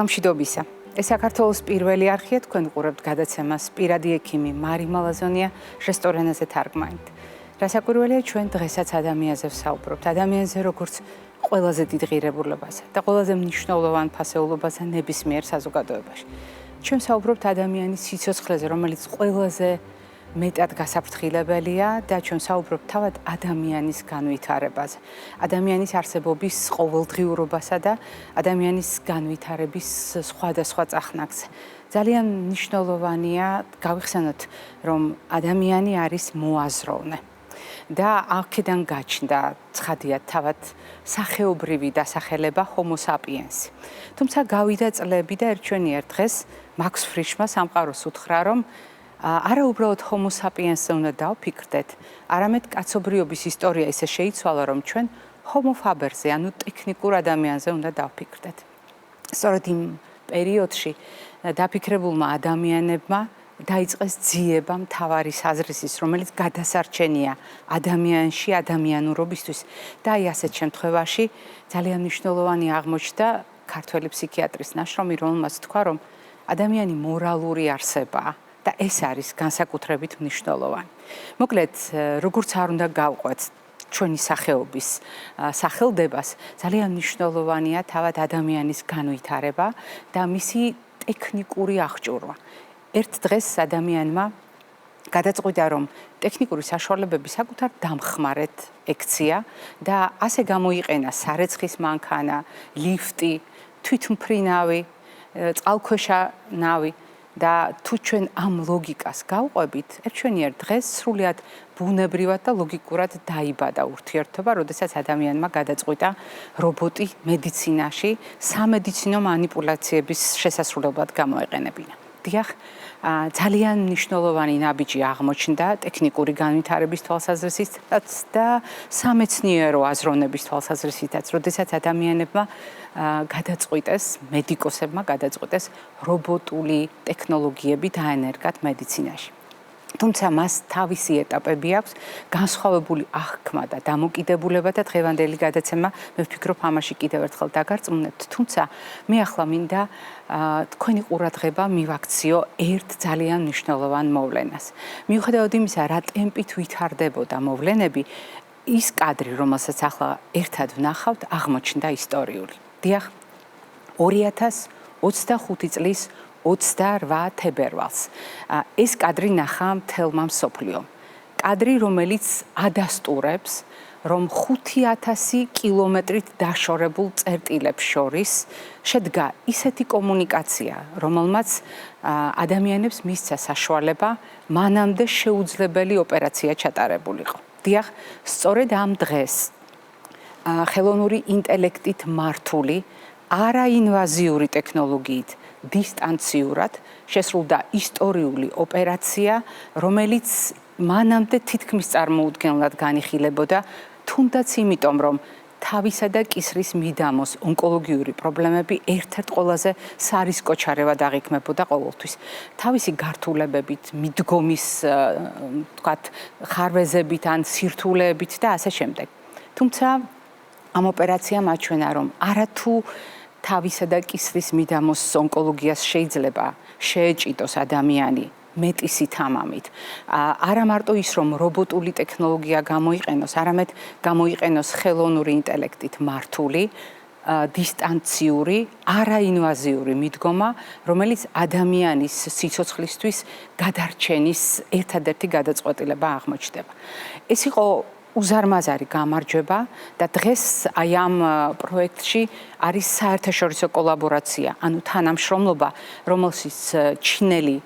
მშვიდობისა. ეს საქართველოს პირველი არხია, თქვენ ვყურებთ გადაცემას პირადი ექიმი მარი მალაზონია რესტორანაზე თარგმანით. რასაკვირველია, ჩვენ დღესაც ადამიანზე ვსაუბრობთ, ადამიანზე როგორც ყველაზე დიდ ღირებულებაზე და ყველაზე მნიშვნელოვან ფასეულობაზე ნებისმიერ საზოგადოებაში. ჩვენ ვსაუბრობთ ადამიანის სიცოცხლეზე, რომელიც ყველაზე მეტად გასაფრთხილებელია და ჩვენ ვსაუბრობთ თავად ადამიანის განვითარებაზე, ადამიანის არსებობის ყოველდღიურობასა და ადამიანის განვითარების სხვადასხვა წახნაგზე. ძალიან მნიშვნელოვანია გავიხსენოთ, რომ ადამიანი არის მოაზროვნე და აქედან გაჩნდა ცხადია თავად სახეობრივი დასახელება Homo sapiens. თუმცა გავიდა წლები და ერთჩვენიერ დღეს მაქს ფრიშმა სამყაროს უთხრა, რომ არა უბრალოდ Homo sapiens-ზე უნდა დავფიქრდეთ, არამედ კაცობრიობის ისტორია ისე შეიცვალა, რომ ჩვენ Homo faber-ზე, ანუ ტექნიკურ ადამიანზე უნდა დავფიქრდეთ. სწორედ იმ პერიოდში დაფიქრებულმა ადამიანებმა დაიწყეს ძიება მთავარი საზრისის, რომელიც გადასარჩენია ადამიანში, ადამიანურობისთვის და აი ასეთ შემთხვევაში ძალიან მნიშვნელოვანი აღმოჩნდა ქართველი ფსიქიატრის ნაშრომი, რომელმაც თქვა, რომ ადამიანი მორალური არსებაა. და ეს არის განსაკუთრებით მნიშვნელოვანი. მოკლედ, როგორც არ უნდა გავყვეთ ჩვენი სახეობის სახელდებას, ძალიან მნიშვნელოვანია თავად ადამიანის განვითარება და მისი ტექნიკური აღჭურვა. ერთ დღეს ადამიანმა გადაწყვიტა, რომ ტექნიკური საშუალებები საკუთარ დამხმარედ ექცია და ასე გამოიყენა სარეცხის მანქანა, ლიფტი, თვითმფრინავი, წყალქვეშა ნავი. და თუ ჩვენ ამ ლოგიკას გავყვებით, ერთჩვენიერ დღეს სრულიად ბუნებრივად და ლოგიკურად დაიბადა ურთიერთობა, როდესაც ადამიანმა გადაწყვიტა რობოტი მედიცინაში სამედიცინო მანიპულაციების შესასრულებლად გამოეყენებინა. დიახ, ძალიან მნიშვნელოვანი ნაბიჯი აღმოჩნდა ტექნიკური განვითარების თვალსაზრისითაც და სამეცნიერო აზროვნების თვალსაზრისითაც, როდესაც ადამიანებმა გადაწყვიტეს, მედიკოსებმა გადაწყვიტეს რობოტული ტექნოლოგიები დაენერგათ მედიცინაში. თუმცა მას თავისი ეტაპები აქვს, განსხვავებული აღქმა და დამოკიდებულება და დღევანდელი გადაცემა მე ვფიქრობ ამაში კიდევ ერთხელ დაგარწმუნებთ. თუმცა მე ახლა მინდა თქვენი ყურადღება მივაქციო ერთ ძალიან მნიშვნელოვან მოვლენას. მიუხედავად იმისა, რა ტემპით ვითარდებოდა მოვლენები, ის კადრი, რომელსაც ახლა ერთად ვნახავთ, აღმოჩნდა ისტორიული. დიახ, 2025 წლის 28 თებერვალს. ეს კადრი ნახა მთელმა მსოფლიომ. კადრი, რომელიც ადასტურებს, რომ 5000 კილომეტრით დაშორებულ წერტილებს შორის შედგა ისეთი კომუნიკაცია, რომელმაც ადამიანებს მისცა საშუალება მანამდე შეუძლებელი ოპერაცია ჩატარებულიყო. დიახ, სწორედ ამ დღეს ხელოვნური ინტელექტით მართული არაინვაზიური ტექნოლოგიით დისტანციურად შესრულდა ისტორიული ოპერაცია, რომელიც მანამდე თითქმის წარმოუდგენლად განიხილებოდა, თუნდაც იმიტომ, რომ თავისა და კისრის მიდამოს ონკოლოგიური პრობლემები ერთ-ერთ ყველაზე სარისკოჩარევად აღიქმებოდა ყოველთვის. თავისი გართულებებით, მიდგომის, ვთქვათ, ხარვეზებით ან სირთულეებით და ასე შემდეგ. თუმცა ამ ოპერაციამ აჩვენა, რომ არათუ თავისა და კისრის მიდამოს ონკოლოგიას შეიძლება შეეჭიდოს ადამიანი მეტისი თამამით. არა მარტო ის, რომ რობოტული ტექნოლოგია გამოიყენოს, არამედ გამოიყენოს ხელოვნური ინტელექტით მართული, დისტანციური, არაინვაზიური მიდგომა, რომელიც ადამიანის სიცოცხლისთვის გადარჩენის ერთადერთი გადაწყვეტილება აღმოჩნდება. ეს იყო უზარმაზარი გამარჯვება და დღეს აი ამ პროექტში არის საერთაშორისო კოლაბორაცია, ანუ თანამშრომლობა, რომელშიც ჩინელი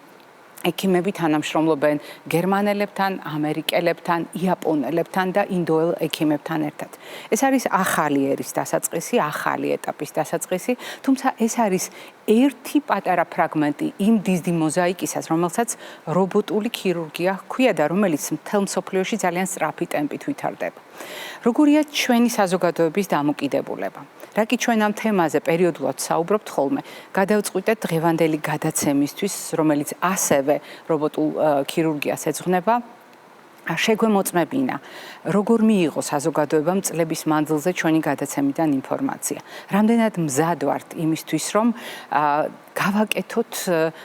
ექიმები თანამშრომლობენ გერმანელებთან, ამერიკელებთან, იაპონელებთან და ინდოელ ექიმებთან ერთად. ეს არის ახალი ერის დასაწყისი, ახალი ეტაპის დასაწყისი, თუმცა ეს არის ერთი პატარა ფრაგმენტი იმ დისდი მოზაიკისას, რომელსაც რობოტული ქირურგია ჰქვია და რომელიც მთელ მსოფლიოში ძალიან სწრაფი ტემპით ვითარდება. როგორია ჩვენი საზოგადოების დამოკიდებულება? რა კი ჩვენ ამ თემაზე პერიოდულად საუბრობთ ხოლმე, გადავწყვიტეთ დღევანდელი გადაცემისთვის, რომელიც ასევე რობოტულ ქირურგიას ეძღვნება, შეგვემოწმებინა, როგორ მიიღო საზოგადოებამ წლების მანძილზე ჩვენი გადაცემიდან ინფორმაცია. რამდენად მზად ვართ იმისთვის, რომ გავაკეთოთ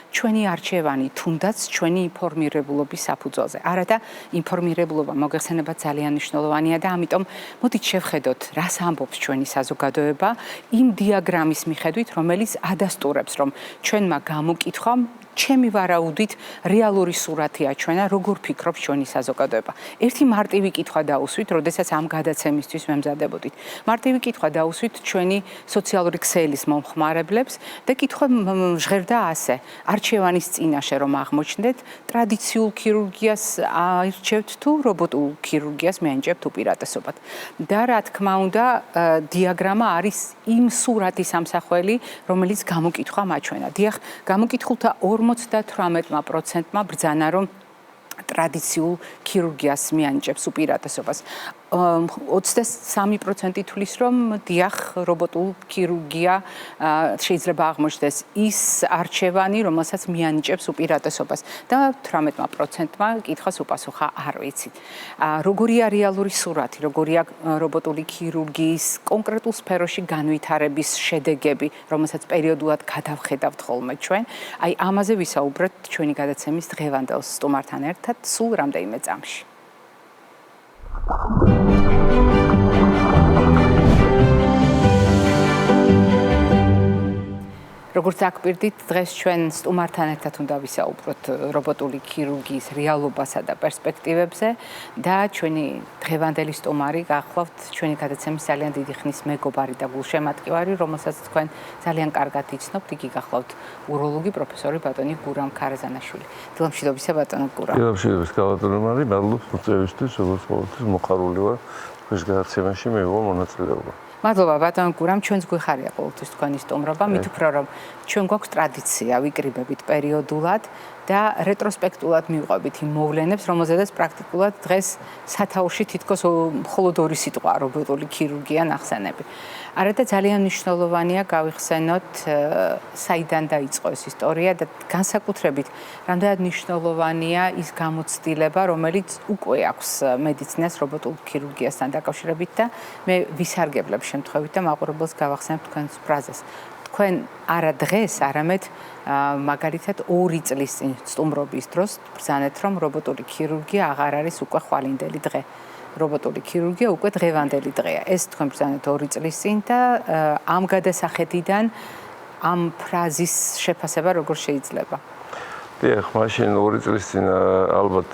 ჩვენი არჩევანი, თუნდაც ჩვენი ინფორმირებულობის საფუძველზე. არადა ინფორმირებულობა მოგეხსენება ძალიან მნიშვნელოვანია და ამიტომ მოდით შევხედოთ, რას ამბობს ჩვენი საზოგადოება იმ დიაგრამის მიხედვით, რომელიც ადასტურებს, რომ ჩვენმა გამოკითხვამ ჩემი ვარაუდით რეალური სურათი აჩვენა, როგორ ფიქრობს ჩვენი საზოგადოება. ერთი მარტივი კითხვა დაუსვით, როდესაც ამ გადაცემისთვის მემზადებოდით. მარტივი კითხვა დაუსვით ჩვენი სოციალური ქსელის მომხმარებლებს და კითხვა ჟღერდა ასე: არჩევანის წინაშე რომ აღმოჩნდეთ, ტრადიციულ ქირურგიას აირჩევთ თუ რობოტულ ქირურგიას მეანჯებთ უპირატესობად. და რა თქმა უნდა, დიაგრამა არის იმ სურათის ამსახველი, რომელიც გამოკითხვამ აჩვენა. დიახ, გამოკითხულთა 58%-მა ბრძანა, რომ ტრადიციულ ქირურგიას მიანიჭებს უპირატესობას. 23% თვლის, რომ დიახ, რობოტულ ქირურგია შეიძლება აღმოჩნდეს ის არჩევანი, რომელსაც მიანიჭებს უპირატესობას და 18%-მა კითხვას უპასუხა არ ვიცით. როგორია რეალური სურათი, როგორია რობოტული ქირურგიის კონკრეტულ სფეროში განვითარების შედეგები, რომელსაც პერიოდულად გადავხედავთ ხოლმე ჩვენ. აი ამაზე ვისაუბრეთ ჩვენი გადაცემის დღევანდელ სტუმართან ერთად სულ რამდენიმე წამში. როგორც აკპირდით, დღეს ჩვენ სტუმართან ერთად უნდა ვისაუბროთ რობოტული ქირურგიის რეალობასა და პერსპექტივებზე და ჩვენი დღევანდელი სტუმარი გახლავთ ჩვენი გადაცემის ძალიან დიდი ხნის მეგობარი და გულშემატკივარი, რომელსაც თქვენ ძალიან კარგად იცნობთ, იგი გახლავთ უროლოგი პროფესორი ბატონი გურამ ქარაზანაშვილი. დილამშვიდობისა ბატონო გურამ. დილამშვიდობის ბატონო მარი, მადლობს მოწვევისთვის, როგორც ყოველთვის მოხარული ვარ თქვენს გადაცემაში მიიღო მონაწილეობა. მადლობა ბატონო გურამ, ჩვენს გვიხარია ყოველთვის თქვენი სტუმრობა, მით უფრო რომ ჩვენ გვაქვს ტრადიცია ვიკრიბებით პერიოდულად და რეტროსპექტულად მივყვებით იმ მოვლენებს, რომელზედაც პრაქტიკულად დღეს სათაურში თითქოს მხოლოდ ორი სიტყვა რობოტული ქირურგია ნახსენები. არადა ძალიან მნიშვნელოვანია გავიხსენოთ საიდან დაიწყო ეს ისტორია და განსაკუთრებით რამდენად მნიშვნელოვანია ის გამოცდილება, რომელიც უკვე აქვს მედიცინას რობოტულ ქირურგიასთან დაკავშირებით და მე ვისარგებლებ შემთხვევით და მაყურებელს გავახსენებ თქვენს ფრაზას. თქვენ არა დღეს, არამედ მაგალითად 2 წლის წინ სტუმრობის დროს ბრძანეთ, რომ რობოტული ქირურგია აღარ არის უკვე ხვალინდელი დღე. რობოტული ქირურგია უკვე დღევანდელი დღეა. ეს თქვენ ბრძანეთ 2 წლის წინ და ამ გადასახედიდან ამ ფრაზის შეფასება როგორ შეიძლება? დიახ, მაშინ 2 წლის წინ ალბათ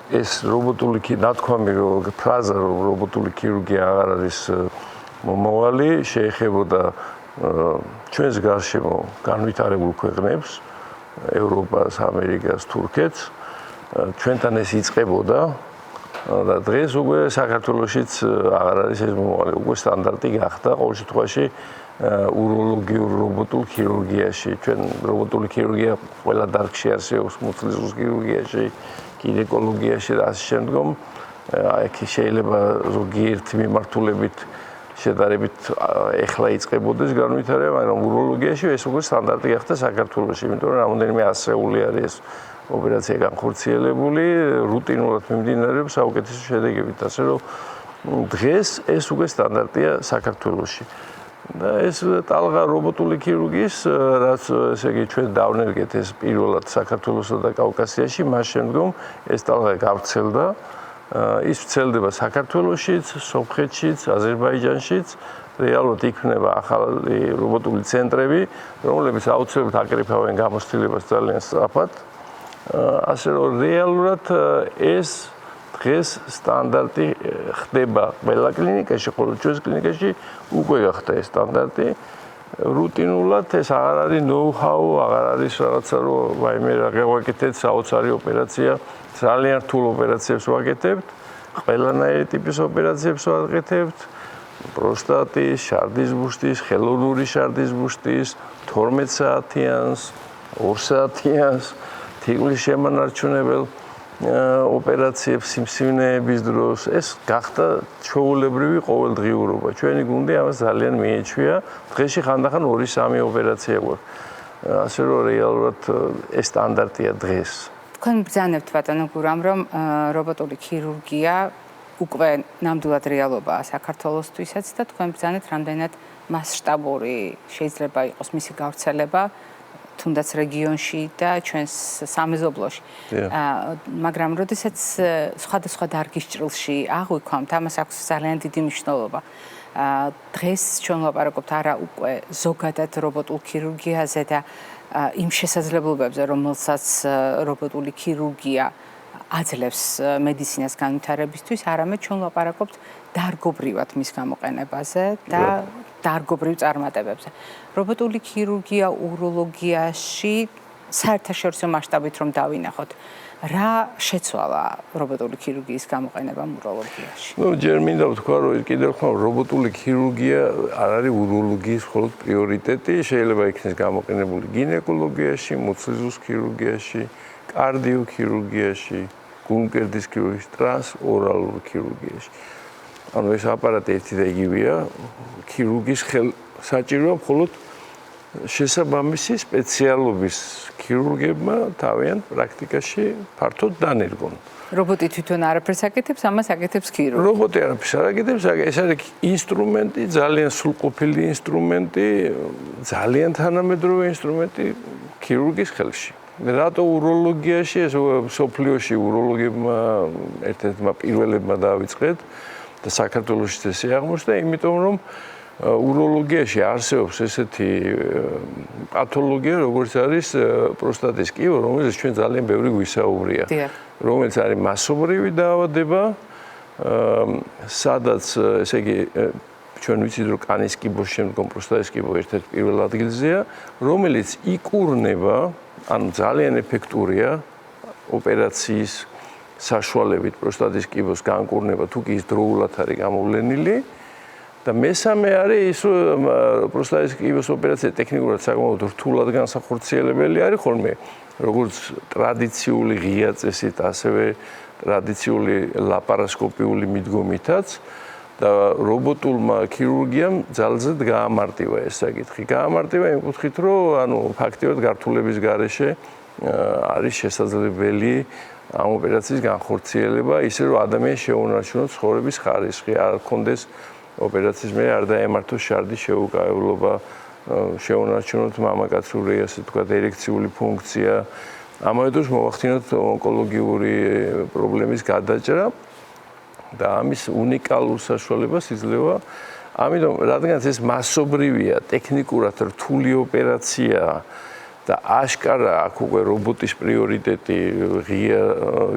ეს რობოტული ნათქვამი, ფრაზა რობოტული ქირურგია აღარ არის მომავალი, შეეხებოდა ჩვენს გარშემო განვითარებულ ქვეყნებს, ევროპას, ამერიკას, თურქეთს. ჩვენთან ეს იწყებოდა და დღეს უკვე საქართველოშიც აღარ არის ეს მომავალი, უკვე სტანდარტი გახდა ყოველ შემთხვევაში უროლოგიურ რობოტულ ქირურგიაში. ჩვენ რობოტული ქირურგია ყველა დარგში არსებობს, მუცლის ქირურგიაში, გინეკოლოგიაში და ასე შემდგომ. აქ შეიძლება ზოგიერთი მიმართულებით შედარებით ეხლა იწყებოდეს განვითარება, მაგრამ უროლოგიაში ეს უკვე სტანდარტი გახდა საქართველოში, იმიტომ რომ რამოდენიმე ასეული არის ეს ოპერაცია განხორციელებული, რუტინულად მიმდინარეობს საუკეთესო შედეგებით, ასე რომ დღეს ეს უკვე სტანდარტია საქართველოში. და ეს ტალღა რობოტული ქირურგიის, რაც ესე იგი ჩვენ დავნერგეთ ეს პირველად საქართველოსა და კავკასიაში, მას შემდგომ ეს ტალღა გავრცელდა. ის ვრცელდება საქართველოშიც, სომხეთშიც, აზერბაიჯანშიც, რეალურად იქნება ახალი რობოტული ცენტრები, რომლებიც აუცილებლად აკრიფავენ გამოცდილებას ძალიან სწრაფად. ასე რომ რეალურად ეს დღეს სტანდარტი ხდება ყველა კლინიკაში, ხოლო ჩვენს კლინიკაში უკვე გახდა ეს სტანდარტი. რუტინულად ეს აღარ არის ნოუ-ჰაუ, აღარ არის რაღაცა რომ ვაიმე რა გავაკეთეთ საოცარი ოპერაცია, ძალიან რთულ ოპერაციებს ვაკეთებთ, ყველანაირი ტიპის ოპერაციებს ვაკეთებთ, პროსტატის, შარდის ბუშტის, ხელოვნური შარდის ბუშტის, 12 საათიანს, 2 საათიანს, თიკლის შემანარჩუნებელ ოპერაციებს სიმსივნეების დროს. ეს გახდა ჩვეულებრივი ყოველდღიურობა. ჩვენი გუნდი ამას ძალიან მიეჩვია. დღეში ხანდახან 2-3 ოპერაცია გვაქვს. ასე რომ რეალურად ეს სტანდარტია დღეს. თქვენ ბრძანებთ ბატონო გურამ, რომ რობოტული ქირურგია უკვე ნამდვილად რეალობაა საქართველოსთვისაც და თქვენ ბრძანებთ რამდენად მასშტაბური შეიძლება იყოს მისი გავრცელება თუნდაც რეგიონში და ჩვენს სამეზობლოში. მაგრამ როდესაც სხვადასხვა დარგის ჭრილში აღვიქვამთ, ამას აქვს ძალიან დიდი მნიშვნელობა. დღეს ჩვენ ვლაპარაკობთ არა უკვე ზოგადად რობოტულ ქირურგიაზე და იმ შესაძლებლობებზე, რომელსაც რობოტული ქირურგია აძლევს მედიცინას განვითარებისთვის, არამედ ჩვენ ვლაპარაკობთ დარგობრივად მის გამოყენებაზე და დარგობრივ წარმატებებზე. რობოტული ქირურგია უროლოგიაში საერთაშორისო მასშტაბით რომ დავინახოთ, რა შეცვალა რობოტული ქირურგიის გამოყენებამ უროლოგიაში? ჯერ მინდა ვთქვა, რომ კიდევ ხომ რობოტული ქირურგია არ არის უროლოგიის მხოლოდ პრიორიტეტი, შეიძლება იქნეს გამოყენებული გინეკოლოგიაში, მუცლის ქირურგიაში, კარდიოქირურგიაში, გულმკერდის ქირურგიაში, ტრანსორალურ ქირურგიაში. ანუ ეს აპარატი ერთი და იგივეა, ქირურგის საჭიროა მხოლოდ შესაბამისი სპეციალობის ქირურგებმა თავიანთ პრაქტიკაში ფართოდ დანერგონ. რობოტი თვითონ არაფერს აკეთებს, ამას აკეთებს ქირურგი. რობოტი არაფერს არ აკეთებს, ეს არის ინსტრუმენტი, ძალიან სრულყოფილი ინსტრუმენტი, ძალიან თანამედროვე ინსტრუმენტი ქირურგის ხელში. რატო უროლოგიაში ეს სოფლიოში უროლოგებმა ერთ-ერთმა პირველებმა დაავიწყეთ და საქართველოში ესე აღმოჩნდა, იმიტომ რომ უროლოგიაში არსებობს ესეთი პათოლოგია, როგორც არის პროსტატის კიბო, რომელზეც ჩვენ ძალიან ბევრი გვისაუბრია, რომელიც არის მასობრივი დაავადება, სადაც ესე იგი ჩვენ ვიცით, რომ კანის კიბოს შემდგომ პროსტატის კიბო ერთ-ერთ პირველ ადგილზეა, რომელიც იკურნება, ანუ ძალიან ეფექტურია ოპერაციის საშუალებით პროსტატის კიბოს განკურნება, თუ კი ის დროულად არის გამოვლენილი. და მესამე არის ის, რომ პროსტატის კიბოს ოპერაცია ტექნიკურად საკმაოდ რთულად განსახორციელებელი არის ხოლმე, როგორც ტრადიციული ღია წესით, ასევე ტრადიციული ლაპარასკოპიული მიდგომითაც და რობოტულმა ქირურგიამ ძალზედ გაამარტივა ეს საკითხი. გაამარტივა იმ კუთხით, რომ ანუ ფაქტიურად გართულების გარეშე არის შესაძლებელი ამ ოპერაციის განხორციელება, ისე რომ ადამიანს შეუნარჩუნოს ცხოვრების ხარისხი, არ ქონდეს ოპერაციის მე არ დაემართოს შარდის შეუკავებლობა, შეუნარჩუნოთ მამაკაცური, ასე ვთქვათ, ერექციული ფუნქცია, ამავე დროს მოვახდინოთ ონკოლოგიური პრობლემის გადაჭრა და ამის უნიკალურ საშუალებას იძლევა. ამიტომ, რადგან ეს მასობრივია, ტექნიკურად რთული ოპერაციაა და აშკარა აქ უკვე რობოტის პრიორიტეტი ღია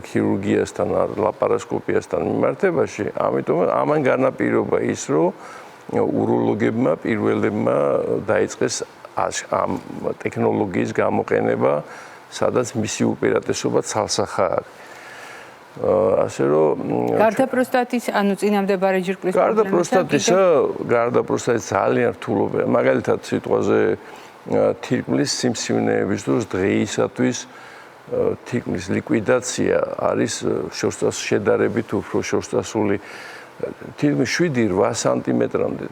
ქირურგიასთან, ლაპარასკოპიასთან მიმართებაში, ამიტომ ამან განაპირობა ის, რომ უროლოგებმა პირველებმა დაიწყეს ამ ტექნოლოგიის გამოყენება, სადაც მისი უპირატესობა ცალსახა არის. ასე რომ გარდა პროსტატის, ანუ წინამდებარე ჯირკვლის გარდა პროსტატის ძალიან რთულობია. მაგალითად, სიტყვაზე თირკმლის სიმსივნეების დროს დღეისათვის თირკმლის ლიკვიდაცია არის შედარებით უფრო შორსწასული. თირკმლის 7-8 სანტიმეტრამდე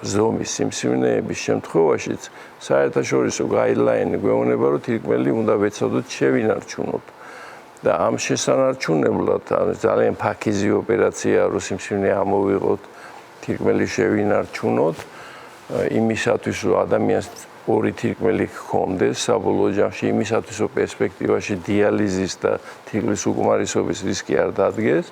ზომის სიმსივნეების შემთხვევაშიც საერთაშორისო გაიდლაინი გვეუბნება, რომ თირკმელი უნდა ვეცადოთ შევინარჩუნოთ. და ამ შესანარჩუნებლად ძალიან ფაქიზი ოპერაციაა, რომ სიმსივნე ამოვიღოთ, თირკმელი შევინარჩუნოთ, იმისათვის, რომ ადამიანს ორი თირკმელი ჰქონდეს საბოლოო ჯამში, იმისათვის, რომ პერსპექტივაში დიალიზის და თირკმლის უკმარისობის რისკი არ დადგეს.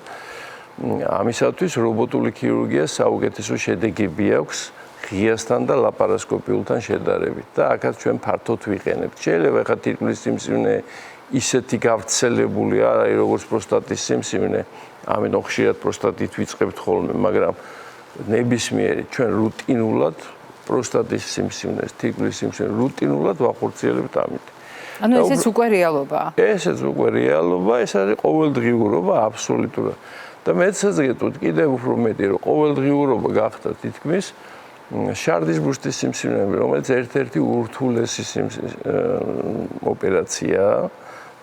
ამისათვის რობოტული ქირურგია საუკეთესო შედეგები აქვს ღიასთან და ლაპარასკოპიულთან შედარებით და აქაც ჩვენ ფართოდ ვიყენებთ. შეიძლება ხა თირკმლის სიმსივნე ისეთი გავრცელებული არ არის, როგორც პროსტატის სიმსივნე, ამიტომ ხშირად პროსტატით ვიწყებთ ხოლმე, მაგრამ ნებისმიერი ჩვენ რუტინულად პროსტატის სიმსივნეს, თირკმლის სიმსივნეს რუტინულად ვახორციელებთ ამით. ანუ ესეც უკვე რეალობაა. ესეც უკვე რეალობა, ეს არის ყოველდღიურობა აბსოლუტურად. და მეც გეტყვით კიდევ უფრო მეტი, რომ ყოველდღიურობა გახდა თითქმის შარდის ბუშტის სიმსივნეები, რომელიც ერთ-ერთი ურთულესი ოპერაციაა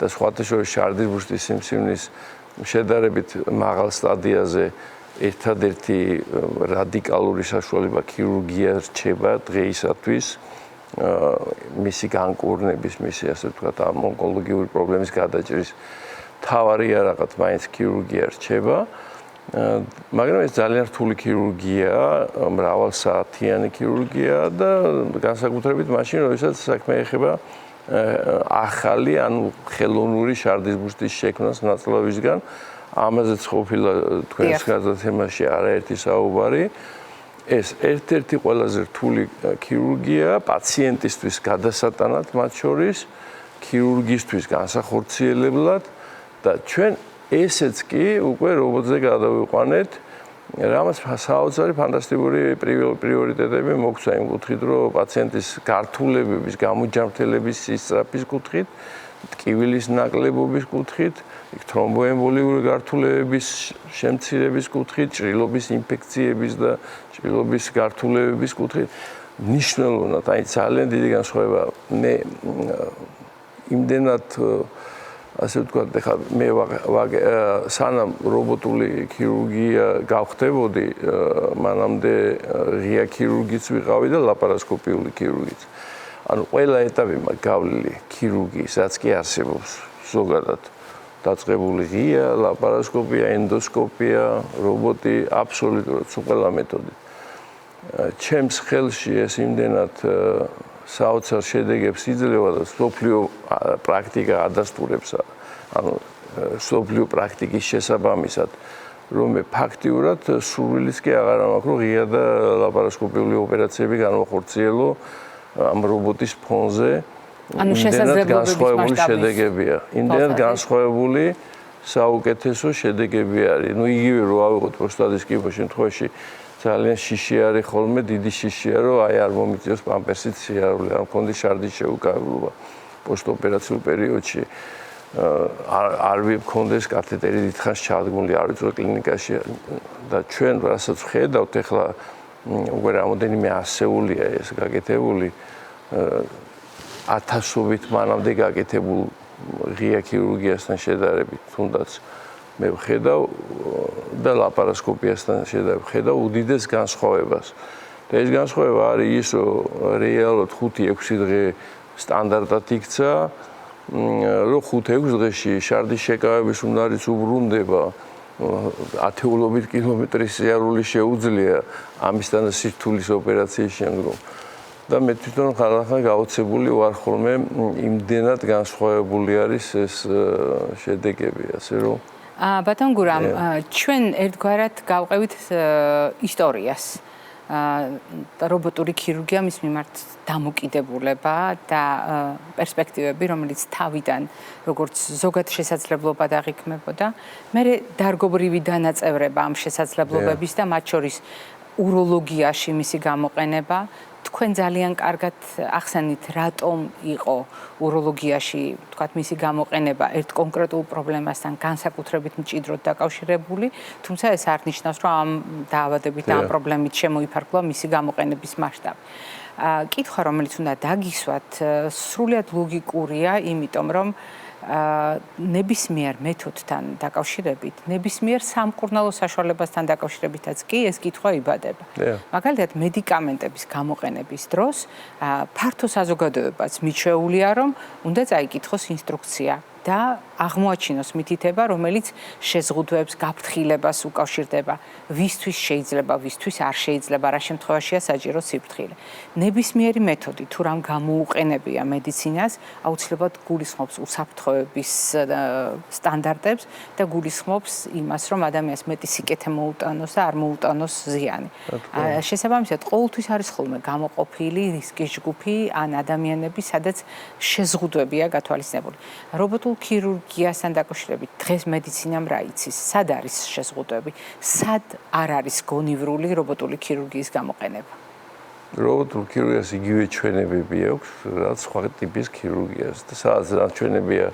და სხვათა შორის შარდის ბუშტის სიმსივნის შედარებით მაღალ სტადიაზე ერთადერთი რადიკალური საშუალება ქირურგია რჩება დღეისათვის მისი განკურნების, მისი ასე ვთქვათ, ონკოლოგიური პრობლემის გადაჭრის თავარი არაღაც მაინც ქირურგია რჩება. მაგრამ ეს ძალიან რთული ქირურგია, მრავალსაათიანი ქირურგია და განსაკუთრებით მაშინ, როდესაც საქმე ეხება ახალი, ანუ ხელოვნური შარდის ბუშტის შექმნას ნაწლავისგან. ამაზეც ყოფილა თქვენს გადაცემაში არაერთი საუბარი. ეს ერთ-ერთი ყველაზე რთული ქირურგია პაციენტისთვის გადასატანად, მათ შორის ქირურგისთვის განსახორციელებლად და ჩვენ ესეც კი უკვე რობოტზე გადავიყვანეთ, რამაც საოცარი ფანტასტიკური პრიორიტეტები მოგვცა იმ კუთხით, რომ პაციენტის გართულებების, გამოჯანმრთელების სისწრაფის კუთხით, ტკივილის ნაკლებობის კუთხით, თრომბოემბოლიური გართულებების შემცირების კუთხით, ჭრილობის ინფექციების და ჭრილობის გართულებების კუთხით მნიშვნელოვნად, აი ძალიან დიდი განსხვავება. მე იმდენად ასე ვთქვათ, ეხლა მე სანამ რობოტული ქირურგია გავხდებოდი, მანამდე ღია ქირურგიც ვიყავი და ლაპარასკოპიული ქირურგიც. ანუ ყველა ეტაპი მაგავლილი ქირურგიის, რაც კი არსებობს ზოგადად. დაწყებული ღია, ლაპარასკოპია, ენდოსკოპია, რობოტი, აბსოლუტურად ყველა მეთოდი. ჩემს ხელში ეს იმდენად საოცარ შედეგებს იძლევა და სოფლიო პრაქტიკა ადასტურებს, ანუ სოფლიო პრაქტიკის შესაბამისად, რომ მე ფაქტიურად სურვილიც კი აღარ მაქვს, რომ ღია და ლაპარასკოპიული ოპერაციები განვახორციელო ამ რობოტის ფონზე. ანუ შესაძლებლობების შედეგებია. იმდენად განსხვავებული საუკეთესო შედეგები არის. ნუ იგივე რო ავიღოთ პროსტატის კიბოს შემთხვევაში ძალიან შიში არის ხოლმე, დიდი შიშია, რომ აი არ მომიწევს პამპერსით სიარული, არ მქონდეს შარდის შეუკავებლობა პოსტოპერაციულ პერიოდში. არ მქონდეს კათეტერი დიდხანს ჩადგმული, არ ვიცი კლინიკაში და ჩვენ რასაც ვხედავთ ეხლა უკვე რამოდენიმე ასეულია ეს გაკეთებული ათასობით მანამდე გაკეთებულ ღია ქირურგიასთან შედარებით, თუნდაც მე ვხედავ და ლაპარასკოპიასთან შედარებით ვხედავ უდიდეს განსხვავებას. და ეს განსხვავება არის ის, რომ რეალურად 5-6 დღე სტანდარტად იქცა, რომ 5-6 დღეში შარდის შეკავების უნარიც უბრუნდება, ათეულობით კილომეტრის სიარული შეუძლია ამისთან სირთულის ოპერაციის შემდგომ. და მე თვითონ ხალხთან გაოცებული ვარ ხოლმე იმდენად განსხვავებული არის ეს შედეგები, ასე რომ ბატონ გურამ, ჩვენ ერთგვარად გავყევით ისტორიას. რობოტული ქირურგია მის მიმართ დამოკიდებულება და პერსპექტივები, რომელიც თავიდან როგორც ზოგად შესაძლებლობა დაღიქმებოდა, მე დარგობრივი დანაწევრება ამ შესაძლებლობების და მათ შორის უროლოგიაში მისი გამოყენება. თქვენ ძალიან კარგად ახსენით, რატომ იყო უროლოგიაში, თქვათ, მისი გამოყენება ერთ კონკრეტულ პრობლემასთან განსაკუთრებით მჭიდროდ დაკავშირებული, თუმცა ეს არ ნიშნავს, რომ ამ დაავადებით და ამ პრობლემით შემოიფარგლა მისი გამოყენების მასშტაბი. კითხვა, რომელიც უნდა დაგისვათ, სრულიად ლოგიკურია, იმიტომ რომ ნებისმიერ მეთოდთან დაკავშირებით, ნებისმიერ სამკურნალო საშუალებასთან დაკავშირებითაც კი ეს კითხვა იბადება. მაგალითად, მედიკამენტების გამოყენების დროს ფართო საზოგადოებაც მიჩვეულია, რომ უნდა წაიკითხოს ინსტრუქცია და აღმოაჩინოს მითითება, რომელიც შეზღუდვებს, გაფრთხილებას უკავშირდება, ვისთვის შეიძლება, ვისთვის არ შეიძლება, რა შემთხვევაშია საჭირო სიფრთხილე. ნებისმიერი მეთოდი თუ რამ გამოუყენებია მედიცინას, აუცილებლად გულისხმობს უსაფრთხოების სტანდარტებს და გულისხმობს იმას, რომ ადამიანს მეტი სიკეთე მოუტანოს და არ მოუტანოს ზიანი. შესაბამისად, ყოველთვის არის ხოლმე გამოყოფილი რისკის ჯგუფი ან ადამიანები, სადაც შეზღუდვებია გათვალისწინებული. რობოტულ ქირურგიასთან დაკავშირებით დღეს მედიცინამ რა იცის, სად არის შეზღუდვები, სად არ არის გონივრული რობოტული ქირურგიის გამოყენება? რობოტულ ქირურგიას იგივე ჩვენებები აქვს, რაც სხვა ტიპის ქირურგიას და სადაც ჩვენებია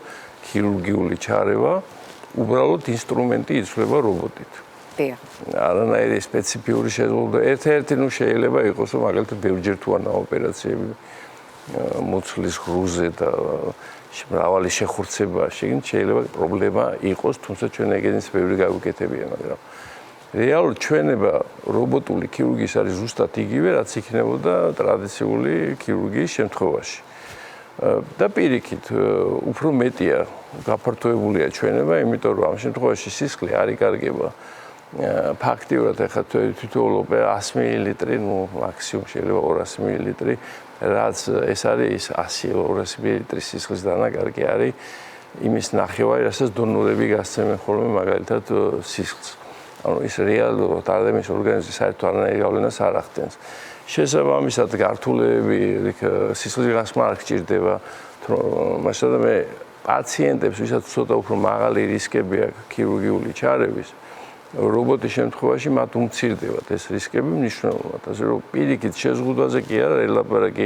ქირურგიული ჩარევა, უბრალოდ ინსტრუმენტი იცვლება რობოტით. არანაირი სპეციფიური შეზღუდვა. ერთ-ერთი ნუ შეიძლება იყოს, რომ მაგალითად ბევრჯერ თუ არა ოპერაციები მოცლის ღრუზე და მრავალი შეხურცება, შეიძლება პრობლემა იყოს, თუმცა ჩვენ ეგენის ბევრი გავუკეთებია, მაგრამ რეალურად ჩვენება რობოტული ქირურგიის არის ზუსტად იგივე, რაც იქნებოდა ტრადიციული ქირურგიის შემთხვევაში. და პირიქით, უფრო მეტია გაფართოებულია ჩვენება, იმიტომ რომ ამ შემთხვევაში სისხლი არ იკარგება. ფაქტიურად ახლა თითოეულ 100 მილილიტრი, მაქსიმუმ შეიძლება 200 მილილიტრი, რაც ეს არის 100-200 მილილიტრის სისხლის დანაკარგი არის იმის ნახევარი, რასაც დონორები გასცემენ ხოლმე მაგალითად სისხლს. ანუ ის რეალურად ადამიანის ორგანიზმში საერთოდ არანაირი გავლენას არ ახდენს. შესაბამისად, გართულები სისხლის გასმა არ გჭირდება, მასადა მე პაციენტებს, ვისაც ცოტა უფრო მაღალი რისკები აქვს ქირურგიული ჩარევის, რობოტის შემთხვევაში მათ უმცირდებათ ეს რისკები მნიშვნელოვნად. ასე რომ პირიქით შეზღუდვაზე კი არა, ელაპარაკი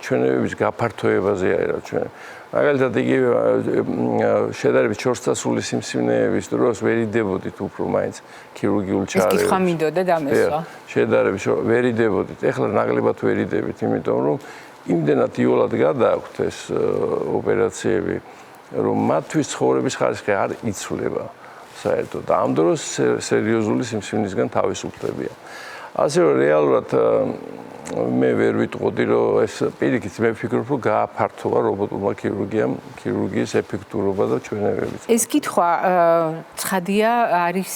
ჩვენებების გაფართოებაზე არა ჩვენ. მაგალითად იგივე შედარებით 4 წასული სიმსივნეების დროს ვერიდებოდით უფრო მაინც ქირურგიულ ჩარევას. ეს კითხვა მინდოდა დამესვა. შედარებით ვერიდებოდით. ეხლა ნაკლებად ვერიდებით, იმიტომ რომ იმდენად იოლად გადააქვთ ეს ოპერაციები, რომ მათთვის ცხოვრების ხარისხი არ იცვლება. საერთოდ ამ დროს სერიოზული სიმსივნისგან თავისუფლებია. ასე რომ რეალურად მე ვერ ვიტყოდი რომ ეს პირიქით მე ვფიქრობ რომ გააფართოვა რობოტულმა ქირურგიამ ქირურგიის ეფექტურობა და ჩვენებებიც. ეს კითხვა ცხადია არის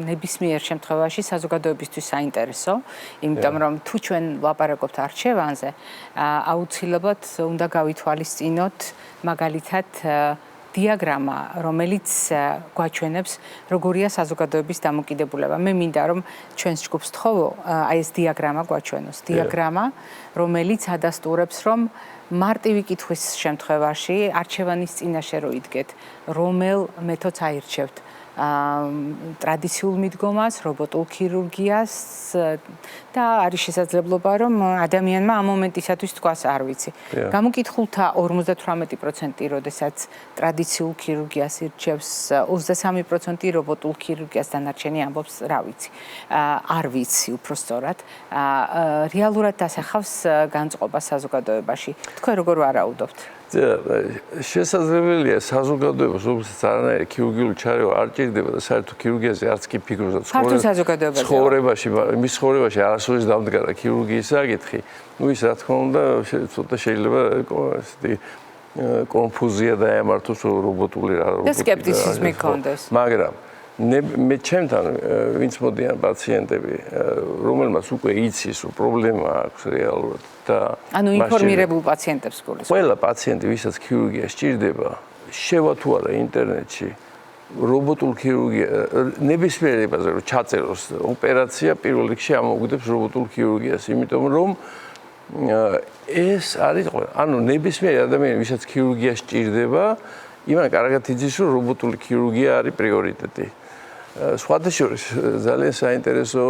ნებისმიერ შემთხვევაში საზოგადოებისთვის საინტერესო, იმიტომ რომ თუ ჩვენ ვლაპარაკობთ არჩევანზე, აუცილებლად უნდა გავითვალისწინოთ მაგალითად დიაგრამა, რომელიც გვაჩვენებს, როგორია საზოგადოების დამოკიდებულება. მე მინდა რომ ჩვენს ჯგუფს თხოვო, აი ეს დიაგრამა გვაჩვენოს. დიაგრამა, რომელიც ადასტურებს, რომ მარტივი კითხვის შემთხვევაში არჩევანის წინაშე რო იდგეთ, რომელ მეთოდს აირჩევთ. ტრადიციულ მიდგომას, რობოტულ ქირურგიას და არის შესაძლებლობა, რომ ადამიანმა ამ მომენტისათვის თქვას არ ვიცი. გამოკითხულთა 58%, როდესაც ტრადიციულ ქირურგიას ირჩევს, 23% რობოტულ ქირურგიას, დანარჩენი ამბობს, რა ვიცი. არ ვიცი, უფრო სწორად. რეალურად დასახავს განწყობას საზოგადოებაში. თქვენ როგორ ვარაუდობთ? შესაძლებელია საზოგადოებას, რომელსაც არანაირი ქირურგიული ჩარევა არ ჭირდება და საერთოდ ქირურგიაზე არც კი ფიქრობს და ცხოვრებაში არასოდეს დამდგარა ქირურგიის საკითხი. ის რა თქმა უნდა, ცოტა შეიძლება კონფუზია დაემართოს რობოტული რა რობოტი. და სკეპტიციზმი გქონდეს. მაგრამ მე ჩემთან ვინც მოდიან პაციენტები, რომელმაც უკვე იცის, რომ პრობლემა აქვს რეალურად და ანუ ინფორმირებულ პაციენტებს გულისხმობ. ყველა პაციენტი, ვისაც ქირურგია სჭირდება, შევა თუ არა ინტერნეტში რობოტულ ქირურგია ნებისმიერებაზე რომ ჩაწეროს ოპერაცია პირველ რიგში ამოგვიდებს რობოტულ ქირურგიას, იმიტომ რომ ეს არის ანუ ნებისმიერი ადამიანი, ვისაც ქირურგია სჭირდება, იმან კარგად იცის, რომ რობოტული ქირურგია არის პრიორიტეტი. სხვათა შორის ძალიან საინტერესო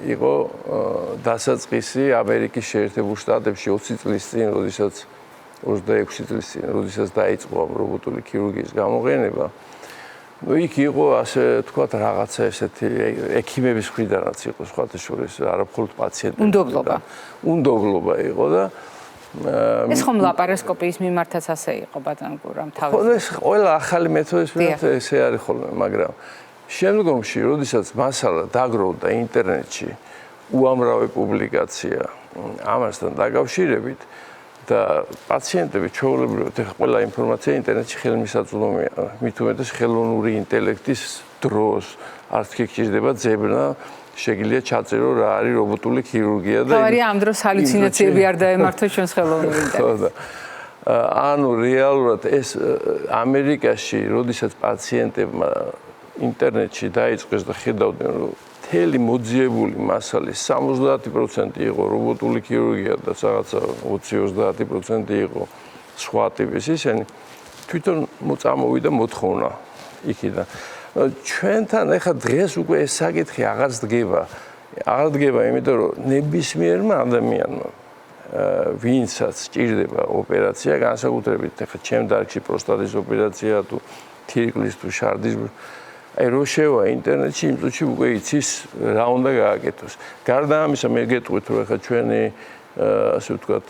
იყო დასაწყისი ამერიკის შეერთებულ შტატებში 20 წლის წინ, როდესაც 26 წლის წინ, როდესაც დაიწყო რობოტული ქირურგიის გამოყენება. იქ იყო ასე თქვათ რაღაცა ესეთი ექიმების მხრიდანაც იყო სხვათა შორის, არა მხოლოდ პაციენტების. უნდობლობა იყო და ეს ხომ ლაპარასკოპიის მიმართაც ასე იყო ბატონ გურამ თავის. ეს ყველა ახალი მეთოდის მიმართ ესე არის ხოლმე, მაგრამ შემდგომში, როდესაც მასალა დაგროვდა ინტერნეტში, უამრავი პუბლიკაცია ამასთან დაკავშირებით და პაციენტები ჩვეულებრივად ახლა ყველა ინფორმაცია ინტერნეტში ხელმისაწვდომია, მით უმეტეს ხელოვნური ინტელექტის დროს არც კი გჭირდება ძებნა, შეგიძლია ჩაწერო რა არის რობოტული ქირურგია და თავარია ამ დროს ჰალუცინაციები არ დაემართო ჩვენს ხელოვნურ ინტელექტს. ანუ რეალურად ეს ამერიკაში, როდესაც პაციენტებმა ინტერნეტში დაიწყეს და ხედავდნენ, რომ მთელი მოძიებული მასალის 70% იყო რობოტული ქირურგია და რაღაცა 20-30% იყო სხვა ტიპის ისინი, თვითონ წამოვიდა მოთხოვნა იქიდან. ჩვენთან ახლა დღეს უკვე ეს საკითხი აღარც დგება. აღარ დგება, იმიტომ რომ ნებისმიერმა ადამიანმა ვინცაც სჭირდება ოპერაცია, განსაკუთრებით ახლა ჩემ დარგში პროსტატის ოპერაცია თუ თირკმლის თუ შარდის აი რო შევა ინტერნეტში იმ წუთში უკვე იცის რა უნდა გააკეთოს. გარდა ამისა მე გეტყვით რომ ახლა ჩვენი ასე ვთქვათ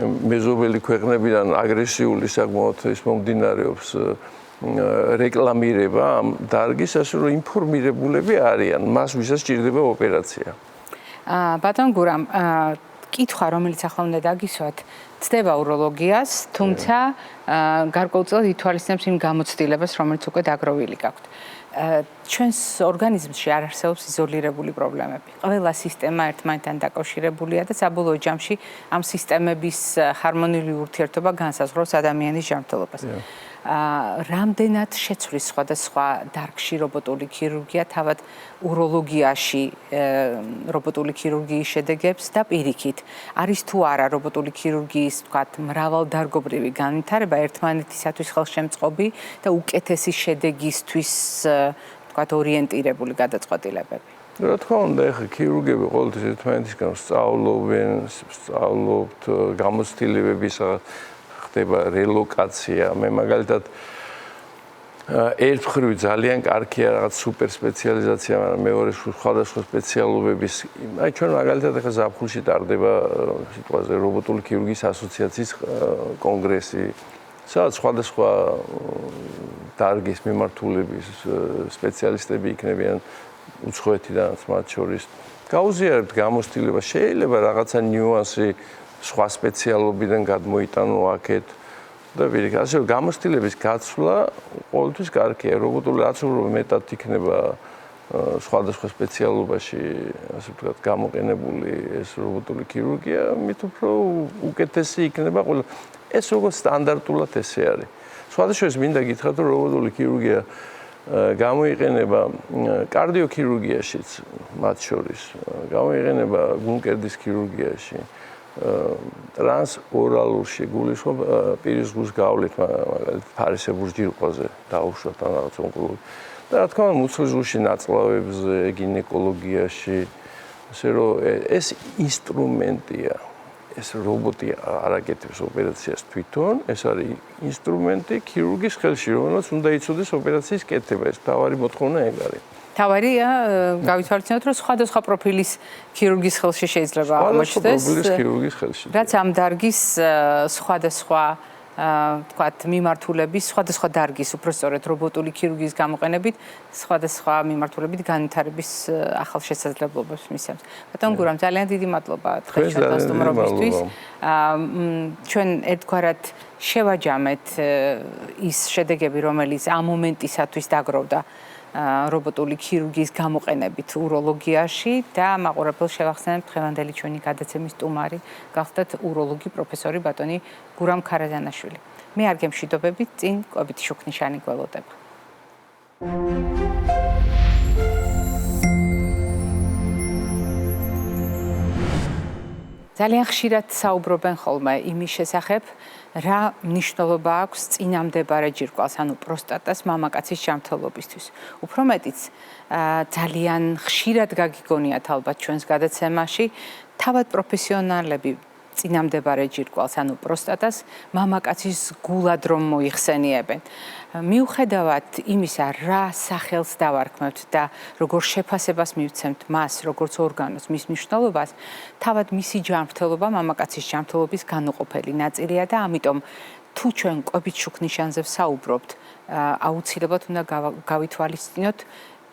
მეზობელი ქვეყნებიდან აგრესიული საკმაოდ ის მომდინარეობს რეკლამირება ამ დარგის, ასე რომ ინფორმირებულები არიან, მას ვისაც სჭირდება ოპერაცია. ბატონ გურამ, კითხვა, რომელიც ახლა უნდა დაგისვათ, ცდება უროლოგიას, თუმცა გარკვეულწილად ითვალისწინებს იმ გამოცდილებას, რომელიც უკვე დაგროვილი გაქვთ. ჩვენს ორგანიზმში არ არსებობს იზოლირებული პრობლემები. ყველა სისტემა ერთმანეთთან დაკავშირებულია და საბოლოო ჯამში ამ სისტემების ჰარმონიული ურთიერთობა განსაზღვრავს ადამიანის ჯანმრთელობას. რამდენად შეცვლის სხვადასხვა დარგში რობოტული ქირურგია თავად უროლოგიაში რობოტული ქირურგიის შედეგებს და პირიქით არის თუ არა რობოტული ქირურგიის თქვათ მრავალდარგობრივი განვითარება ერთმანეთისათვის ხელშემწყობი და უკეთესი შედეგისთვის თქვათ ორიენტირებული გადაწყვეტილებები. რა თქმა უნდა, ეხლა ქირურგები ყოველთვის ერთმანეთისგან სწავლობთ გამოცდილებების ხდება რელოკაცია. მე მაგალითად ერთ მხრივ ძალიან კარგია რაღაც სუპერ სპეციალიზაცია, მაგრამ მეორე სხვადასხვა სპეციალობების. აი ჩვენ მაგალითად ეხლა ზაფხულში ტარდება სიტყვაზე რობოტული ქირურგიის ასოციაციის კონგრესი, სადაც სხვადასხვა დარგის მიმართულების სპეციალისტები იქნებიან უცხოეთიდან მათ შორის. გაუზიარებთ გამოცდილება, შეიძლება რაღაცა ნიუანსი სხვა სპეციალობიდან გადმოიტანო აქეთ და ვირიქ ასე გამოცდილების გაცვლა ყოველთვის კარგია. რობოტული რაც უფრო მეტად იქნება სხვადასხვა სპეციალობაში, ასე ვთქვათ, გამოყენებული ეს რობოტული ქირურგია, მით უფრო უკეთესი იქნება ყველა. ეს როგორც სტანდარტულად ესე არის. სხვადასხვა მინდა გითხრათ, რომ რობოტული ქირურგია გამოიყენება კარდიოქირურგიაშიც, მათ შორის, გამოიყენება გულმკერდის ქირურგიაში. ტრანსორალურში გულისხმობ პირის გულს გავლით, მაგალითად ფარისებურ ჯირკვალზე დაუშვათ ან რაღაც ონკოლოგი. და რა თქმა უნდა, მუცლის ნაწლავებზე, გინეკოლოგიაში, ასე რომ ეს ინსტრუმენტია. ეს რობოტი არ აკეთებს ოპერაციას თვითონ, ეს არის ინსტრუმენტი ქირურგის ხელში, რომელსაც უნდა იცოდეს ოპერაციის კეთება. ეს თავარი მოთხოვნა ეგ არის. თავარია გავითვალისწინოთ, რომ სხვადასხვა პროფილის ქირურგის ხელში შეიძლება აღმოჩნდეს. პროფილის ქირურგის ხელში. რაც ამ დარგის სხვადასხვა თქვათ მიმართულების, სხვადასხვა დარგის, უბრალოდ რობოტული ქირურგიის გამოყენებით, სხვადასხვა მიმართულებით განვითარების ახალ შესაძლებლობებს მისცემს. ბატონ გურამ, ძალიან დიდი მადლობა დღესდღეობით სტუმრობისთვის. ჩვენ ერთგვარად შევაჯამეთ ის შედეგები, რომელიც ამ მომენტისათვის დაგროვდა რობოტული ქირურგიის გამოყენებით უროლოგიაში და მაყურებელს შევახსენებთ დღევანდელი ჩვენი გადაცემის სტუმარი გახდათ უროლოგი პროფესორი ბატონი გურამ ქარაზანაშვილი. მე არ გემშვიდობებით, წინ კვებითი შუქნიშანი გველოდება. ძალიან ხშირად საუბრობენ ხოლმე იმის შესახებ, რა მნიშვნელობა აქვს წინამდებარე ჯირკვალს, ანუ პროსტატას მამაკაცის ჯანმრთელობისთვის. უფრო მეტიც, ძალიან ხშირად გაგიგონიათ ალბათ ჩვენს გადაცემაში, თავად პროფესიონალები წინამდებარე ჯირკვალს, ანუ პროსტატას მამაკაცის გულად რომ მოიხსენიებენ. მიუხედავად იმისა, რა სახელს დავარქმევთ და როგორ შეფასებას მივცემთ მას, როგორც ორგანოს, მის მნიშვნელობას, თავად მისი ჯანმრთელობა მამაკაცის ჯანმრთელობის განუყოფელი ნაწილია და ამიტომ თუ ჩვენ კვებით შუქნიშანზე ვსაუბრობთ, აუცილებლად უნდა გავითვალისწინოთ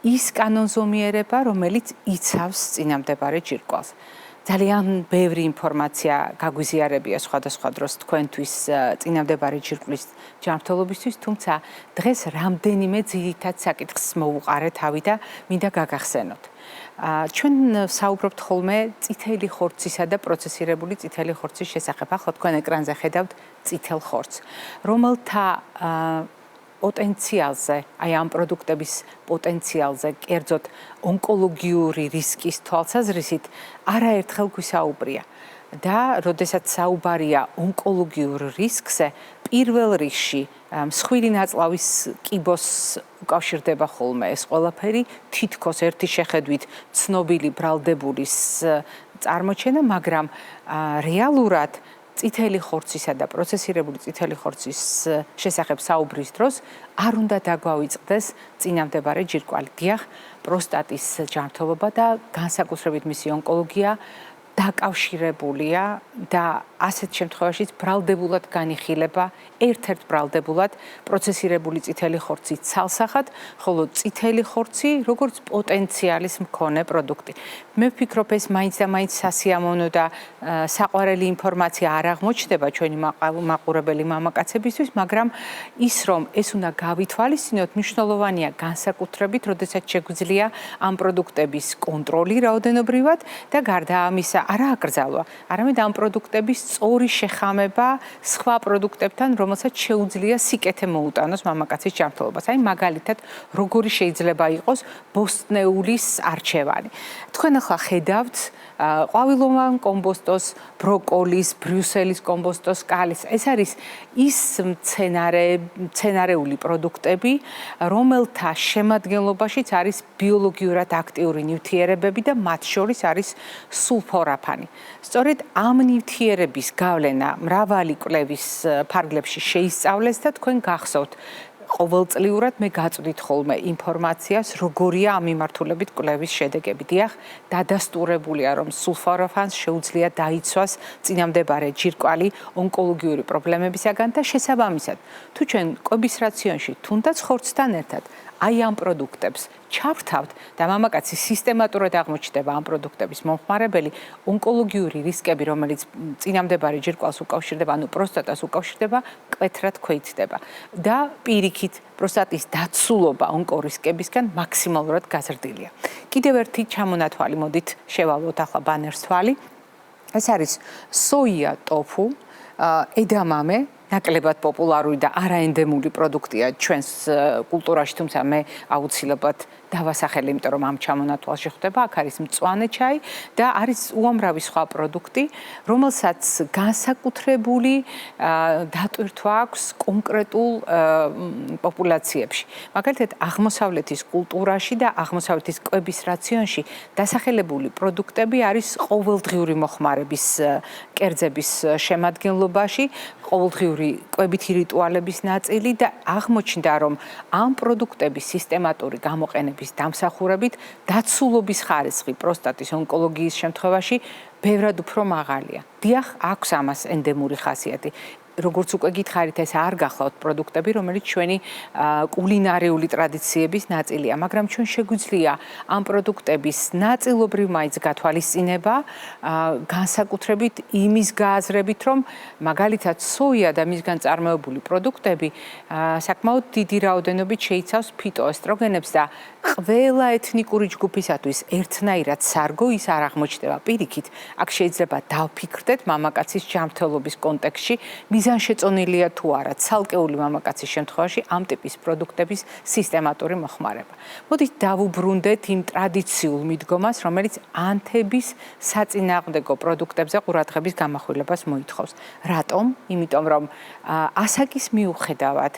ის კანონზომიერება, რომელიც იცავს წინამდებარე ჯირკვალს. ძალიან ბევრი ინფორმაცია გაგვიზიარებია სხვადასხვა დროს თქვენთვის წინამდებარე ჯირკვლის ჯანმრთელობისთვის, თუმცა დღეს რამდენიმე ძირითად საკითხს მოვუყარეთ თავი და მინდა გაგახსენოთ. ჩვენ საუბრობთ ხოლმე წითელი ხორცისა და პროცესირებული წითელი ხორცის შესახებ. ახლა თქვენ ეკრანზე ხედავთ წითელ ხორცს, რომელთა პოტენციალზე, აი ამ პროდუქტების პოტენციალზე, კერძოდ ონკოლოგიური რისკის თვალსაზრისით არაერთხელ გვისაუბრია. და როდესაც საუბარია ონკოლოგიურ რისკზე, პირველ რიგში მსხვილი ნაწლავის კიბოს უკავშირდება ხოლმე ეს ყველაფერი, თითქოს ერთი შეხედვით ცნობილი ბრალდებულის წარმოჩენა, მაგრამ რეალურად წითელი ხორცისა და პროცესირებული წითელი ხორცის შესახებ საუბრის დროს არ უნდა დაგვავიწყდეს წინამდებარე ჯირკვალი. დიახ, პროსტატის ჯანმრთელობა და განსაკუთრებით მისი ონკოლოგია დაკავშირებულია და ასეთ შემთხვევაშიც ბრალდებულად განიხილება ერთ-ერთ ბრალდებულად პროცესირებული წითელი ხორცი ცალსახად, ხოლო წითელი ხორცი როგორც პოტენციალის მქონე პროდუქტი. მე ვფიქრობ, ეს მაინც და მაინც სასიამოვნო და საყვარელი ინფორმაცია არ აღმოჩნდება ჩვენი მაყურებელი მამაკაცებისთვის, მაგრამ ის რომ ეს უნდა გავითვალისწინოთ, მნიშვნელოვანია განსაკუთრებით, როდესაც შეგვიძლია ამ პროდუქტების კონტროლი რაოდენობრივად და გარდა ამისა არა აკრძალვა, არამედ ამ პროდუქტების სწორი შეხამება სხვა პროდუქტებთან, რომელსაც შეუძლია სიკეთე მოუტანოს მამაკაცის ჯანმრთელობას. აი მაგალითად, როგორი შეიძლება იყოს ბოსტნეულის არჩევანი. თქვენ ახლა ხედავთ ყვავილოვან კომბოსტოს, ბროკოლის, ბრიუსელის კომბოსტოს, კალის. ეს არის ის მცენარეული პროდუქტები, რომელთა შემადგენლობაშიც არის ბიოლოგიურად აქტიური ნივთიერებები და მათ შორის არის სულფორაფანი. სწორედ ამ ნივთიერების გავლენა მრავალი კვლევის ფარგლებში შეისწავლეს და თქვენ გახსოვთ, ყოველწლიურად მე გაწვდით ხოლმე ინფორმაციას, როგორია ამ მიმართულებით კვლევის შედეგები. დიახ, დადასტურებულია, რომ სულფორაფანს შეუძლია დაიცვას წინამდებარე ჯირკვალი ონკოლოგიური პრობლემებისაგან და შესაბამისად, თუ ჩვენ კვების რაციონში თუნდაც ხორცთან ერთად აი ამ პროდუქტებს ჩავრთავთ და მამაკაცი სისტემატურად აღმოჩნდება ამ პროდუქტების მომხმარებელი, ონკოლოგიური რისკები, რომელიც წინამდებარე ჯირკვალს უკავშირდება, ანუ პროსტატას უკავშირდება, მკვეთრად ქვეითდება და პირიქით პროსტატის დაცულობა ონკორისკებისგან მაქსიმალურად გაზრდილია. კიდევ ერთი ჩამონათვალი, მოდით შევალოთ ახლა ბანერს თვალი. ეს არის სოია ტოფუ, ედამამე, ნაკლებად პოპულარული და არაენდემური პროდუქტია ჩვენს კულტურაში, თუმცა მე აუცილებლად დავასახელე, იმიტომ რომ ამ ჩამონათვალში ხვდება, აქ არის მწვანე ჩაი და არის უამრავი სხვა პროდუქტი, რომელსაც განსაკუთრებული დატვირთვა აქვს კონკრეტულ პოპულაციებში. მაგალითად, აღმოსავლეთის კულტურაში და აღმოსავლეთის კვების რაციონში დასახელებული პროდუქტები არის ყოველდღიური მოხმარების კერძების შემადგენლობაში, ყოველდღიური კვებითი რიტუალების ნაწილი და აღმოჩნდა, რომ ამ პროდუქტების სისტემატური გამოყენების დამსახურებით დაცულობის ხარისხი პროსტატის ონკოლოგიის შემთხვევაში ბევრად უფრო მაღალია. დიახ, აქვს ამას ენდემური ხასიათი. როგორც უკვე გითხარით, ეს არ გახლავთ პროდუქტები, რომელიც ჩვენი კულინარიული ტრადიციების ნაწილია, მაგრამ ჩვენ შეგვიძლია ამ პროდუქტების ნაწილობრივ მაინც გათვალისწინება, განსაკუთრებით იმის გააზრებით, რომ მაგალითად სოია და მისგან წარმოებული პროდუქტები საკმაოდ დიდი რაოდენობით შეიცავს ფიტოესტროგენებს და ყველა ეთნიკური ჯგუფისათვის ერთნაირად სარგო ის არ აღმოჩნდება. პირიქით, აქ შეიძლება დავფიქრდეთ მამაკაცის ჯანმრთელობის კონტექსტში, მიზანშეწონილია თუ არა ცალკეული მამაკაცის შემთხვევაში ამ ტიპის პროდუქტების სისტემატური მოხმარება. მოდით დავუბრუნდეთ იმ ტრადიციულ მიდგომას, რომელიც ანთების საწინააღმდეგო პროდუქტებზე ყურადღების გამახვილებას მოითხოვს. რატომ? იმიტომ რომ ასაკის მიუხედავად,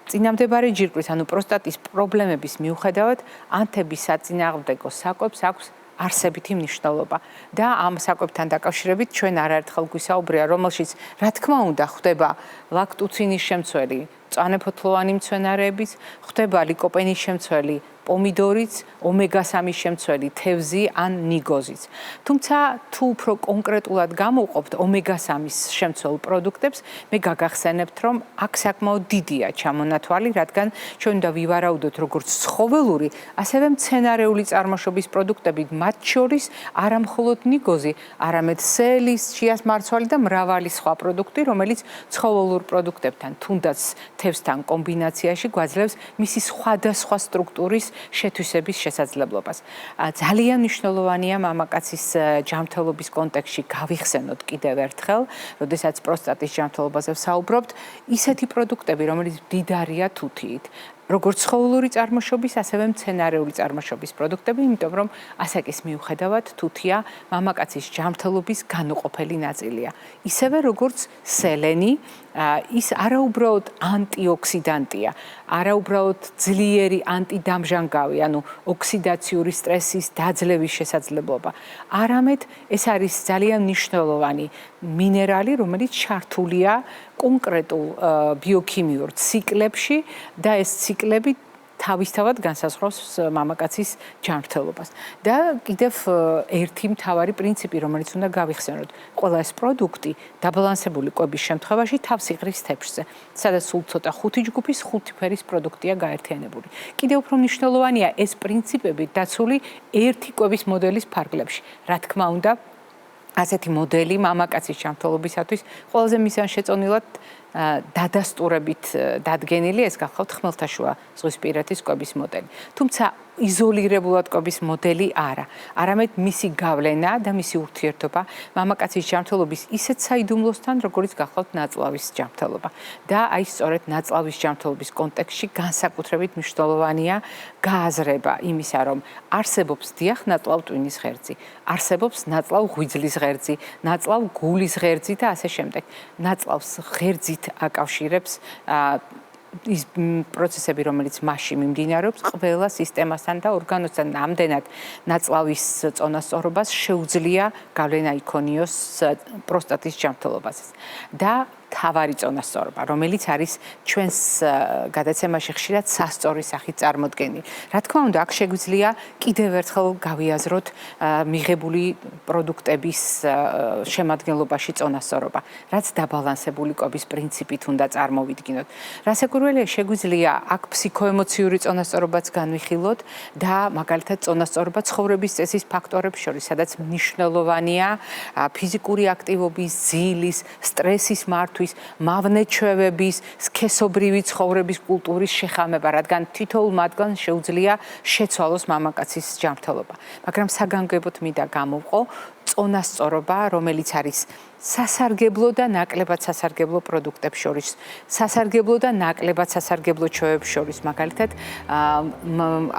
წინამდებარე ჯირკვლის, ანუ პროსტატის პრობლემების მიუხედავად, ანთების საწინააღმდეგო საკვებს აქვს არსებითი მნიშვნელობა და ამ საკვებთან დაკავშირებით ჩვენ არაერთხელ გვისაუბრია, რომელშიც რა თქმა უნდა ხდება ლაქტუცინის შემცველი მწვანეფოთლოვანი მცენარეების, ხდება ლიკოპენის შემცველი პომიდორიც, ომეგა-3 შემცველი თევზი ან ნიგოზიც. თუმცა თუ უფრო კონკრეტულად გამოვყოფთ ომეგა-3-ის შემცველ პროდუქტებს, მე გაგახსენებთ, რომ აქ საკმაოდ დიდია ჩამონათვალი, რადგან ჩვენ უნდა ვივარაუდოთ როგორც ცხოველური, ასევე მცენარეული წარმოშობის პროდუქტები, მათ შორის არა მხოლოდ ნიგოზი, არამედ სელის, ჩიას მარცვალი და მრავალი სხვა პროდუქტი, რომელიც ცხოველურ პროდუქტებთან, თუნდაც თევზთან კომბინაციაში გვაძლევს მისი სხვადასხვა სტრუქტურის შეთვისების შესაძლებლობას. ძალიან მნიშვნელოვანია მამაკაცის ჯანმრთელობის კონტექსტში გავიხსენოთ კიდევ ერთხელ, როდესაც პროსტატის ჯანმრთელობაზე ვსაუბრობთ, ისეთი პროდუქტები, რომელიც მდიდარია თუთიით. როგორც ცხოველური წარმოშობის, ასევე მცენარეული წარმოშობის პროდუქტები, იმიტომ რომ ასაკის მიუხედავად თუთია მამაკაცის ჯანმრთელობის განუყოფელი ნაწილია. ისევე როგორც სელენი, ის არაუბრალოდ ანტიოქსიდანტია, არაუბრალოდ ძლიერი ანტიდამჟანგავი, ანუ ოქსიდაციური სტრესის დაძლევის შესაძლებლობა. არამედ ეს არის ძალიან მნიშვნელოვანი მინერალი, რომელიც ჩართულია კონკრეტულ ბიოქიმიურ ციკლებში და ეს ციკლები თავისთავად განსაზღვრავს მამაკაცის ჯანმრთელობას. და კიდევ ერთი მთავარი პრინციპი, რომელიც უნდა გავიხსენოთ, ყველა ეს პროდუქტი დაბალანსებული კვების შემთხვევაში თავს იღრის თეფშზე, სადაც სულ ცოტა ხუთი ჯგუფის ხუთი ფერის პროდუქტია გაერთიანებული. კიდევ უფრო მნიშვნელოვანია ეს პრინციპები დაცული ერთი კვების მოდელის ფარგლებში. რა თქმა უნდა, ასეთი მოდელი მამაკაცის ჯანმრთელობისათვის ყველაზე მიზანშეწონილად დადასტურებით დადგენილი ეს გახლავთ ხმელთაშუა ზღვისპირეთის კვების მოდელი. თუმცა იზოლირებულად კვების მოდელი არა, არამედ მისი გავლენა და მისი ურთიერთობა მამაკაცის ჯანმრთელობის ისეთ საიდუმლოსთან, როგორც გახლავთ ნაწლავის ჯანმრთელობა. და აი სწორედ ნაწლავის ჯანმრთელობის კონტექსტში განსაკუთრებით მნიშვნელოვანია გააზრება იმისა, რომ არსებობს დიახ ნაწლავ ტვინის ღერძი, არსებობს ნაწლავ ღვიძლის ღერძი, ნაწლავ გულის ღერძი და ასე შემდეგ. ნაწლავს ღერძით აკავშირებს ის პროცესები, რომელიც მასში მიმდინარეობს, ყველა სისტემასთან და ორგანოსთან ამდენად ნაწლავის წონასწორობას შეუძლია გავლენა იქონიოს პროსტატის ჯანმრთელობაზე. და თავარი წონასწორობა, რომელიც არის ჩვენს გადაცემაში ხშირად სასწორი სახით წარმოდგენილი. რა თქმა უნდა, აქ შეგვიძლია კიდევ ერთხელ გავიაზროთ მიღებული პროდუქტების შემადგენლობაში წონასწორობა, რაც დაბალანსებული კვების პრინციპით უნდა წარმოვიდგინოთ. რასაკვირველია, შეგვიძლია აქ ფსიქოემოციური წონასწორობაც განვიხილოთ და მაგალითად წონასწორობა ცხოვრების წესის ფაქტორებს შორის, სადაც მნიშვნელოვანია ფიზიკური აქტივობის, ზილის, სტრესის მართვის, მავნეჩვევების, სქესობრივი ცხოვრების კულტურის შეხამება, რადგან თითოეულ მათგანს შეუძლია შეცვალოს მამაკაცის ჯანმრთელობა. მაგრამ საგანგებოდ მინდა გამოვყო წონასწორობა, რომელიც არის სასარგებლო და ნაკლებად სასარგებლო პროდუქტებს შორის, სასარგებლო და ნაკლებად სასარგებლო ჩვევებს შორის, მაგალითად,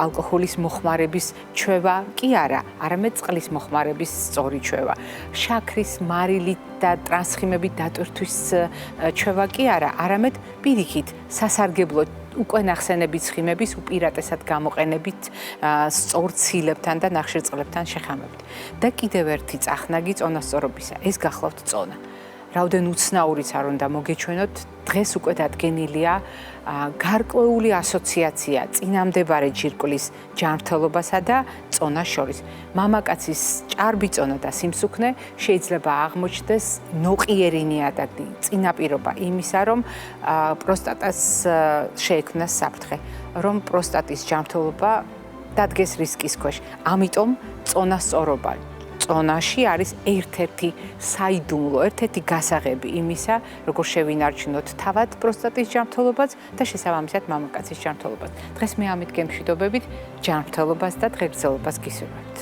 ალკოჰოლის მოხმარების ჩვევა კი არა, არამედ წყლის მოხმარების სწორი ჩვევა. შაქრის, მარილით და ტრანსხიმებით დატვირთვის ჩვევა კი არა, არამედ პირიქით სასარგებლო უკვე ნახსენების ცხიმების უპირატესად გამოყენებით სწორცილებთან და ნახშირწყლებთან შეხამებით. და კიდევ ერთი წახნაგი წონასწორობისა, ეს გახლავთ წონა. რაოდენ უცნაურიც არ უნდა მოგეჩვენოთ, დღეს უკვე დადგენილია გარკვეული ასოციაცია წინამდებარე ჯირკვლის ჯანმრთელობასა და წონას შორის. მამაკაცის ჭარბი წონა და სიმსუქნე შეიძლება აღმოჩნდეს ნოყიერი ნიადაგი, წინაპირობა იმისა, რომ პროსტატას შეექმნას საფრთხე, რომ პროსტატის ჯანმრთელობა დადგეს რისკის ქვეშ. ამიტომ წონასწორობა წონაში არის ერთ-ერთი საიდუმლო, ერთ-ერთი გასაღები იმისა, როგორ შევინარჩუნოთ თავად პროსტატის ჯანმრთელობაც და შესაბამისად მამაკაცის ჯანმრთელობაც. დღეს მე ამით გემშვიდობებით ჯანმრთელობას და დღეგრძელობას გისურვებთ.